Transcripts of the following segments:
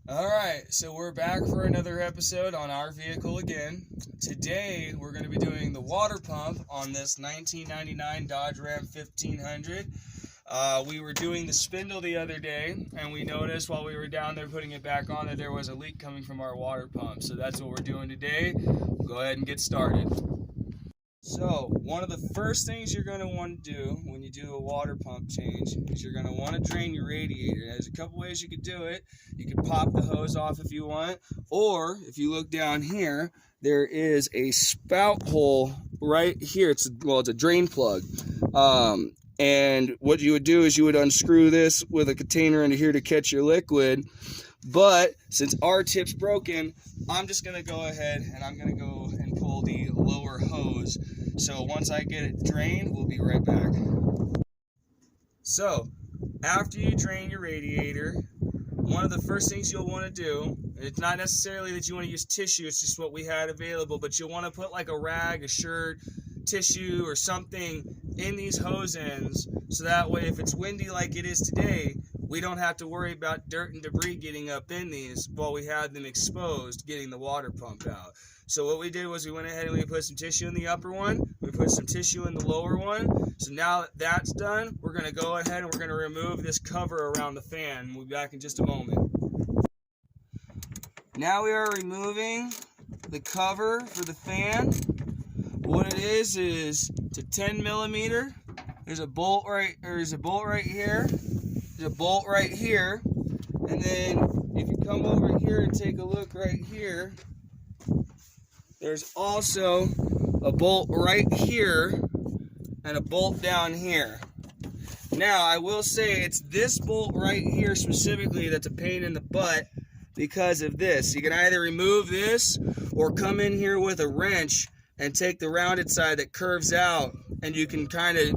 Alright, so we're back for another episode on our vehicle again. Today we're going to be doing the water pump on this 1999 Dodge Ram 1500. We were doing the spindle the other day, and we noticed while we were down there putting it back on that there was a leak coming from our water pump. So that's what we're doing today. We'll go ahead and get started. So, one of the first things you're going to want to do when you do a water pump change is you're going to want to drain your radiator. There's a couple ways you could do it. You could pop the hose off if you want, or if you look down here, there is a spout hole right here. It's a drain plug. And what you would do is you would unscrew this with a container into here to catch your liquid. But since our tip's broken, I'm just going to go ahead and I'm going to go and pull the lower hose. So once I get it drained, we'll be right back. So after you drain your radiator, one of the first things you'll want to do, it's not necessarily that you want to use tissue, it's just what we had available, but you'll want to put like a rag, a shirt, tissue, or something in these hose ends, so that way if it's windy like it is today, we don't have to worry about dirt and debris getting up in these while we had them exposed, getting the water pump out. So what we did was we went ahead and we put some tissue in the upper one, we put some tissue in the lower one. So now that that's done, we're going to go ahead and we're going to remove this cover around the fan. We'll be back in just a moment. Now we are removing the cover for the fan. What it is it's a 10 millimeter. There's a bolt right here. There's a bolt right here. And then if you come over here and take a look right here, there's also a bolt right here and a bolt down here. Now I will say it's this bolt right here specifically that's a pain in the butt because of this. You can either remove this or come in here with a wrench and take the rounded side that curves out, and you can kind of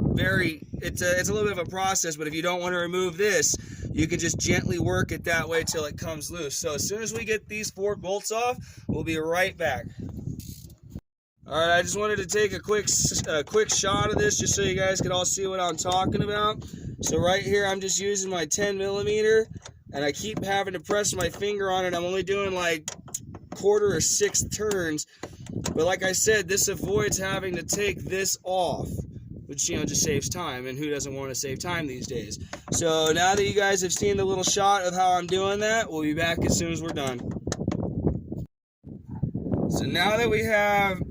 it's a little bit of a process, but if you don't want to remove this, you can just gently work it that way till it comes loose. So as soon as we get these 4 bolts off, we'll be right back. Alright, I just wanted to take a quick shot of this just so you guys could all see what I'm talking about. So right here I'm just using my 10 millimeter, and I keep having to press my finger on it. I'm only doing like 1/4 or 6 turns. But like I said, this avoids having to take this off, which, just saves time, and who doesn't want to save time these days? So now that you guys have seen the little shot of how I'm doing that, we'll be back as soon as we're done. So now that we have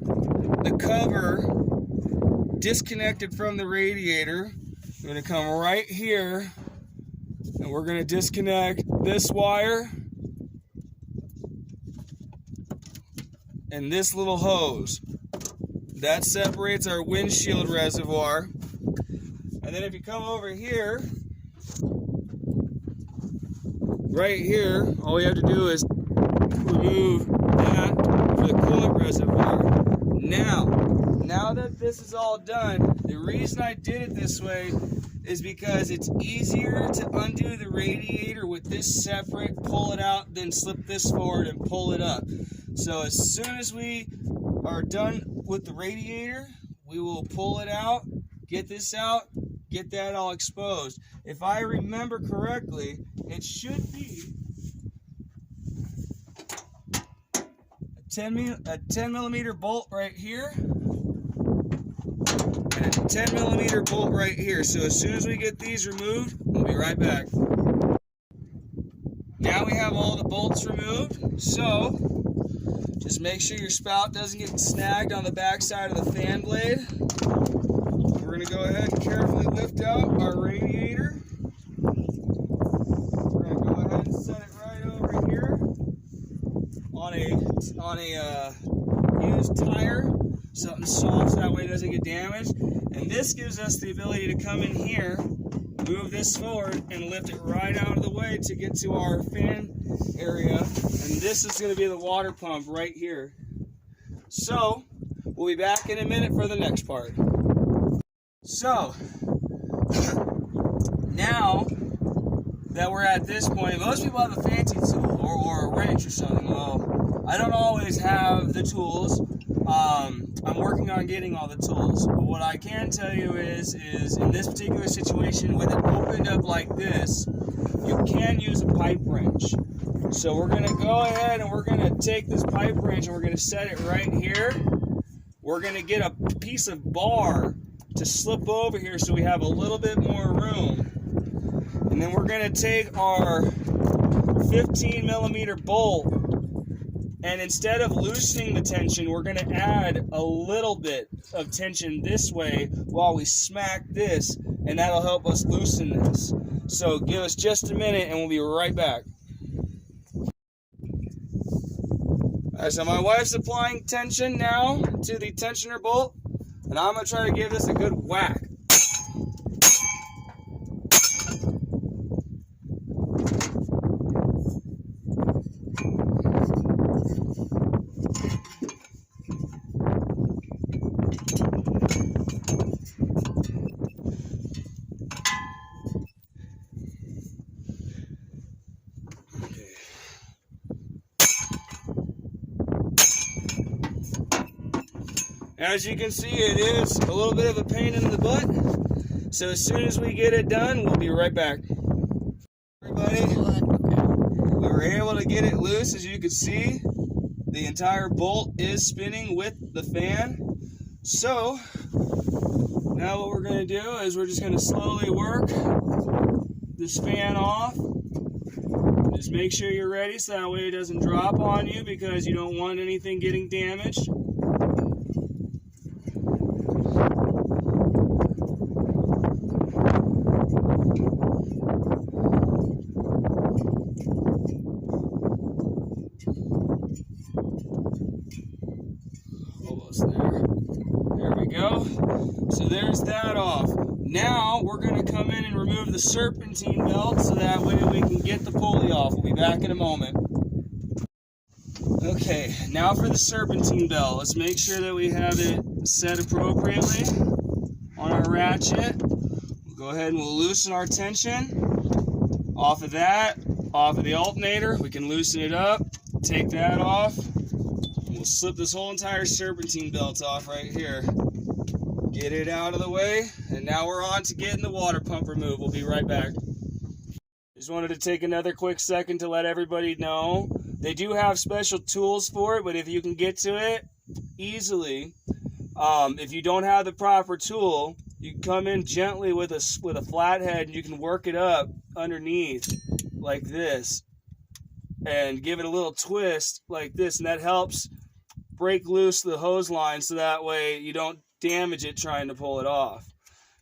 the cover disconnected from the radiator, we're going to come right here, and we're going to disconnect this wire and this little hose. That separates our windshield reservoir. And then if you come over here, right here, all we have to do is remove that for the coolant reservoir. Now that this is all done, the reason I did it this way is because it's easier to undo the radiator with this separate, pull it out, then slip this forward and pull it up. So as soon as we are done with the radiator, we will pull it out, get this out, get that all exposed. If I remember correctly, it should be a 10 millimeter bolt right here and a 10 millimeter bolt right here. So as soon as we get these removed, we'll be right back. Now we have all the bolts removed, so just make sure your spout doesn't get snagged on the back side of the fan blade. We're going to go ahead and carefully lift out our radiator. We're going to go ahead and set it right over here on a used tire, something soft so that way it doesn't get damaged. And this gives us the ability to come in here, move this forward, and lift it right out of the way to get to our fan area. And this is going to be the water pump right here. So we'll be back in a minute for the next part. So now that we're at this point, most people have a fancy tool or a wrench or something. Well, I don't always have the tools. I'm working on getting all the tools. But what I can tell you is in this particular situation, with it opened up like this, you can use a pipe wrench. So we're going to go ahead and we're going to take this pipe wrench and we're going to set it right here. We're going to get a piece of bar to slip over here so we have a little bit more room. And then we're going to take our 15mm bolt, and instead of loosening the tension, we're going to add a little bit of tension this way while we smack this, and that'll help us loosen this. So give us just a minute and we'll be right back. Alright, so my wife's applying tension now to the tensioner bolt, and I'm going to try to give this a good whack. As you can see, it is a little bit of a pain in the butt. So as soon as we get it done, we'll be right back. Everybody, we were able to get it loose. As you can see, the entire bolt is spinning with the fan. So now what we're going to do is we're just going to slowly work this fan off. Just make sure you're ready so that way it doesn't drop on you, because you don't want anything getting damaged. Almost there. There we go. So there's that off. Now we're going to come in and remove the serpentine belt so that way we can get the pulley off. We'll be back in a moment. Okay, now for the serpentine belt. Let's make sure that we have it set appropriately on our ratchet. We'll go ahead and we'll loosen our tension off of that, off of the alternator. We can loosen it up, take that off. We'll slip this whole entire serpentine belt off right here. Get it out of the way, and now we're on to getting the water pump removed. We'll be right back. Just wanted to take another quick second to let everybody know they do have special tools for it, but if you can get to it easily, if you don't have the proper tool, you can come in gently with a flathead and you can work it up underneath like this and give it a little twist like this, and that helps break loose the hose line so that way you don't damage it trying to pull it off.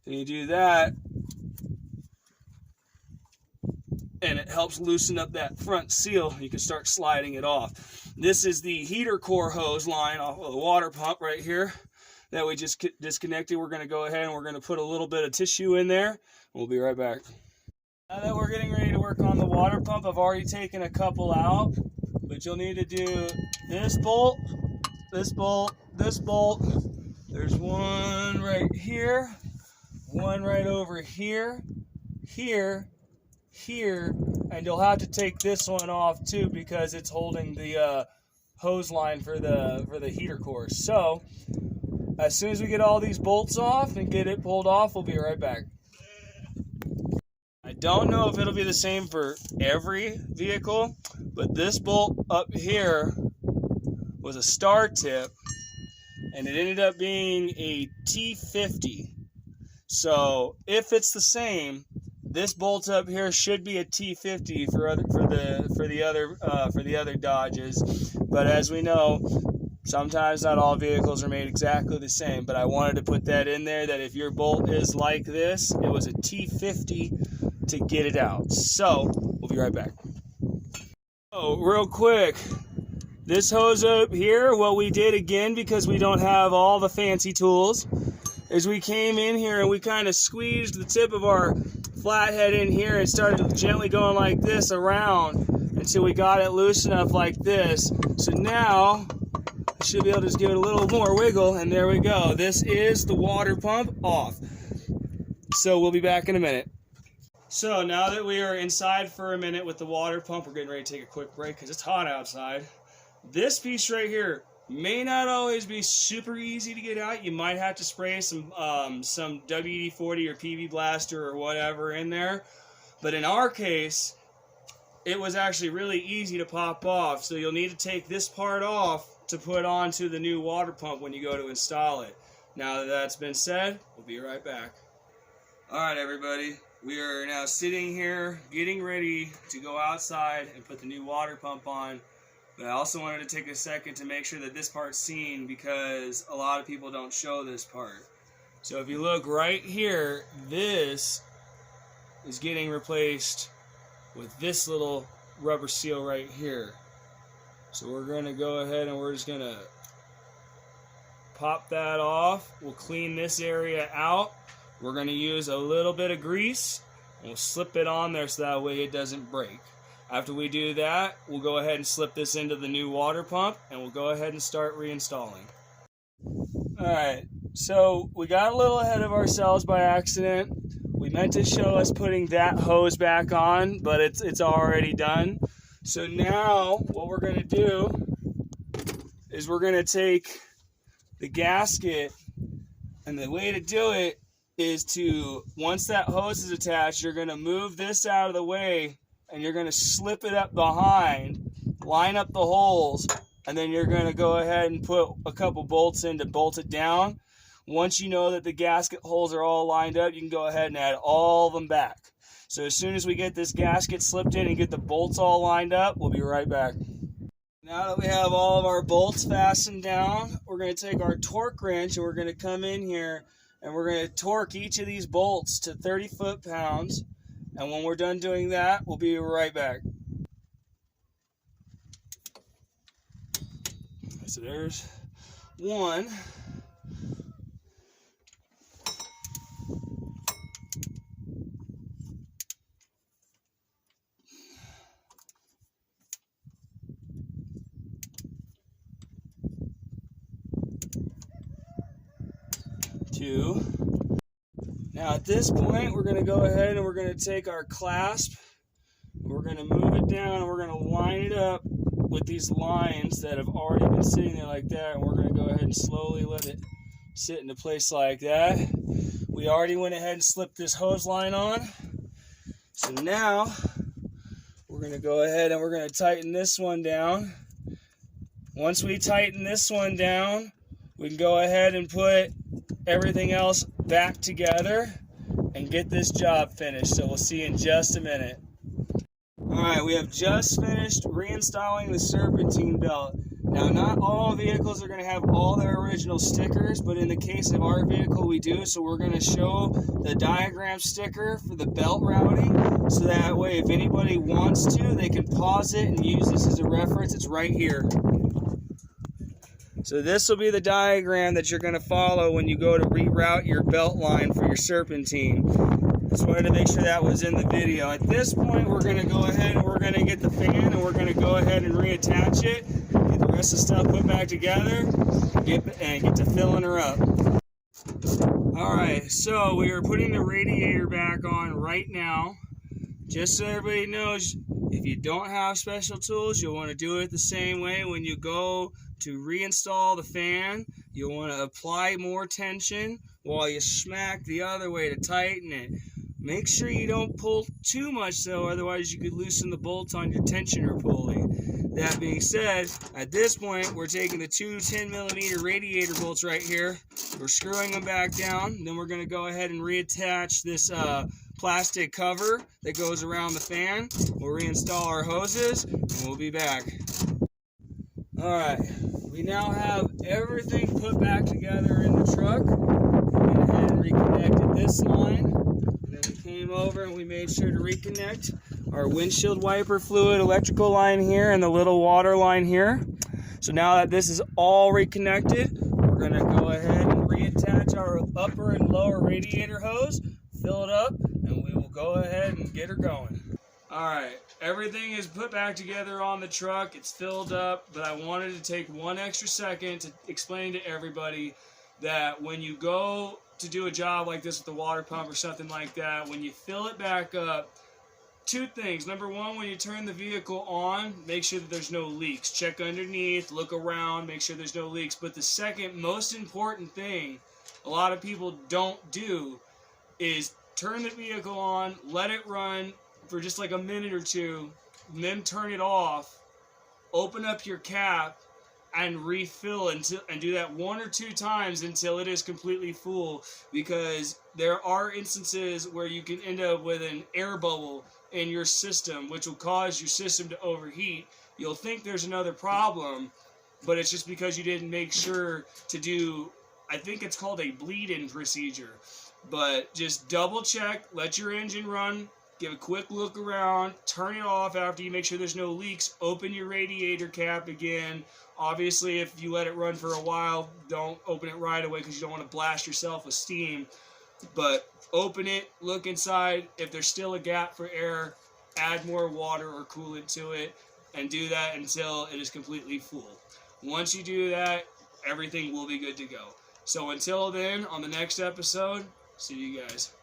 And you do that, and it helps loosen up that front seal. You can start sliding it off. This is the heater core hose line off of the water pump right here that we just disconnected. We're going to go ahead and we're going to put a little bit of tissue in there. We'll be right back. Now that we're getting ready to work on the water pump, I've already taken a couple out, but you'll need to do this bolt, this bolt, this bolt. There's one right here, one right over here, here, here, and you'll have to take this one off too because it's holding the hose line for the heater core. So as soon as we get all these bolts off and get it pulled off, we'll be right back. I don't know if it'll be the same for every vehicle, but this bolt up here was a star tip, and it ended up being a T50. So if it's the same, this bolt up here should be a T50 for the other Dodges. But as we know, sometimes not all vehicles are made exactly the same. But I wanted to put that in there, that if your bolt is like this, it was a T50 to get it out. So we'll be right back. Oh, real quick. This hose up here, what we did again, because we don't have all the fancy tools, is we came in here and we kind of squeezed the tip of our flathead in here and started gently going like this around until we got it loose enough like this. So now I should be able to just give it a little more wiggle, and there we go. This is the water pump off. So we'll be back in a minute. So now that we are inside for a minute with the water pump, we're getting ready to take a quick break because it's hot outside. This piece right here may not always be super easy to get out. You might have to spray some WD-40 or PB Blaster or whatever in there. But in our case, it was actually really easy to pop off. So you'll need to take this part off to put onto the new water pump when you go to install it. Now that that's been said, we'll be right back. Alright everybody, we are now sitting here getting ready to go outside and put the new water pump on. But I also wanted to take a second to make sure that this part's seen, because a lot of people don't show this part. So if you look right here, this is getting replaced with this little rubber seal right here. So we're going to go ahead and we're just going to pop that off. We'll clean this area out. We're going to use a little bit of grease and we'll slip it on there so that way it doesn't break. After we do that, we'll go ahead and slip this into the new water pump and we'll go ahead and start reinstalling. Alright, so we got a little ahead of ourselves by accident. We meant to show us putting that hose back on, but it's already done. So now what we're going to do is we're going to take the gasket, and the way to do it is to, once that hose is attached, you're going to move this out of the way and you're going to slip it up behind, line up the holes, and then you're going to go ahead and put a couple bolts in to bolt it down. Once you know that the gasket holes are all lined up, you can go ahead and add all of them back. So as soon as we get this gasket slipped in and get the bolts all lined up, we'll be right back. Now that we have all of our bolts fastened down, we're going to take our torque wrench and we're going to come in here and we're going to torque each of these bolts to 30 foot-pounds. And when we're done doing that, we'll be right back. So there's one. 2. Now at this point, we're going to go ahead and we're going to take our clasp, we're going to move it down, and we're going to line it up with these lines that have already been sitting there like that, and we're going to go ahead and slowly let it sit into place like that. We already went ahead and slipped this hose line on. So now we're going to go ahead and we're going to tighten this one down. Once we tighten this one down, we can go ahead and put everything else back together and get this job finished. So we'll see in just a minute. Alright, we have just finished reinstalling the serpentine belt. Now, not all vehicles are going to have all their original stickers, but in the case of our vehicle we do, so we're going to show the diagram sticker for the belt routing, so that way if anybody wants to, they can pause it and use this as a reference. It's right here. So this will be the diagram that you're going to follow when you go to reroute your belt line for your serpentine. Just wanted to make sure that was in the video. At this point, we're going to go ahead and we're going to get the fan and we're going to go ahead and reattach it, get the rest of the stuff put back together, and get to filling her up. Alright, so we are putting the radiator back on right now. Just so everybody knows, if you don't have special tools, you'll want to do it the same way. When you go to reinstall the fan, you'll want to apply more tension while you smack the other way to tighten it. Make sure you don't pull too much though, otherwise you could loosen the bolts on your tensioner pulley. That being said, at this point, we're taking the two 10mm radiator bolts right here, we're screwing them back down, then we're going to go ahead and reattach this plastic cover that goes around the fan. We'll reinstall our hoses and we'll be back. Alright, we now have everything put back together in the truck. We went ahead and reconnected this line, and then we came over and we made sure to reconnect our windshield wiper fluid electrical line here and the little water line here. So now that this is all reconnected, we're going to go ahead and reattach our upper and lower radiator hose, fill it up, and we will go ahead and get her going. Alright, everything is put back together on the truck, it's filled up, but I wanted to take one extra second to explain to everybody that when you go to do a job like this with the water pump or something like that, when you fill it back up, two things. Number one, when you turn the vehicle on, make sure that there's no leaks. Check underneath, look around, make sure there's no leaks. But the second most important thing a lot of people don't do is turn the vehicle on, let it run, for just like a minute or two, and then turn it off, open up your cap, and refill and do that 1 or 2 times until it is completely full, because there are instances where you can end up with an air bubble in your system, which will cause your system to overheat. You'll think there's another problem, but it's just because you didn't make sure to do, I think it's called a bleed-in procedure. But just double check, let your engine run, give a quick look around, turn it off after you make sure there's no leaks, open your radiator cap again. Obviously, if you let it run for a while, don't open it right away because you don't want to blast yourself with steam. But open it, look inside. If there's still a gap for air, add more water or coolant to it, and do that until it is completely full. Once you do that, everything will be good to go. So until then, on the next episode, see you guys.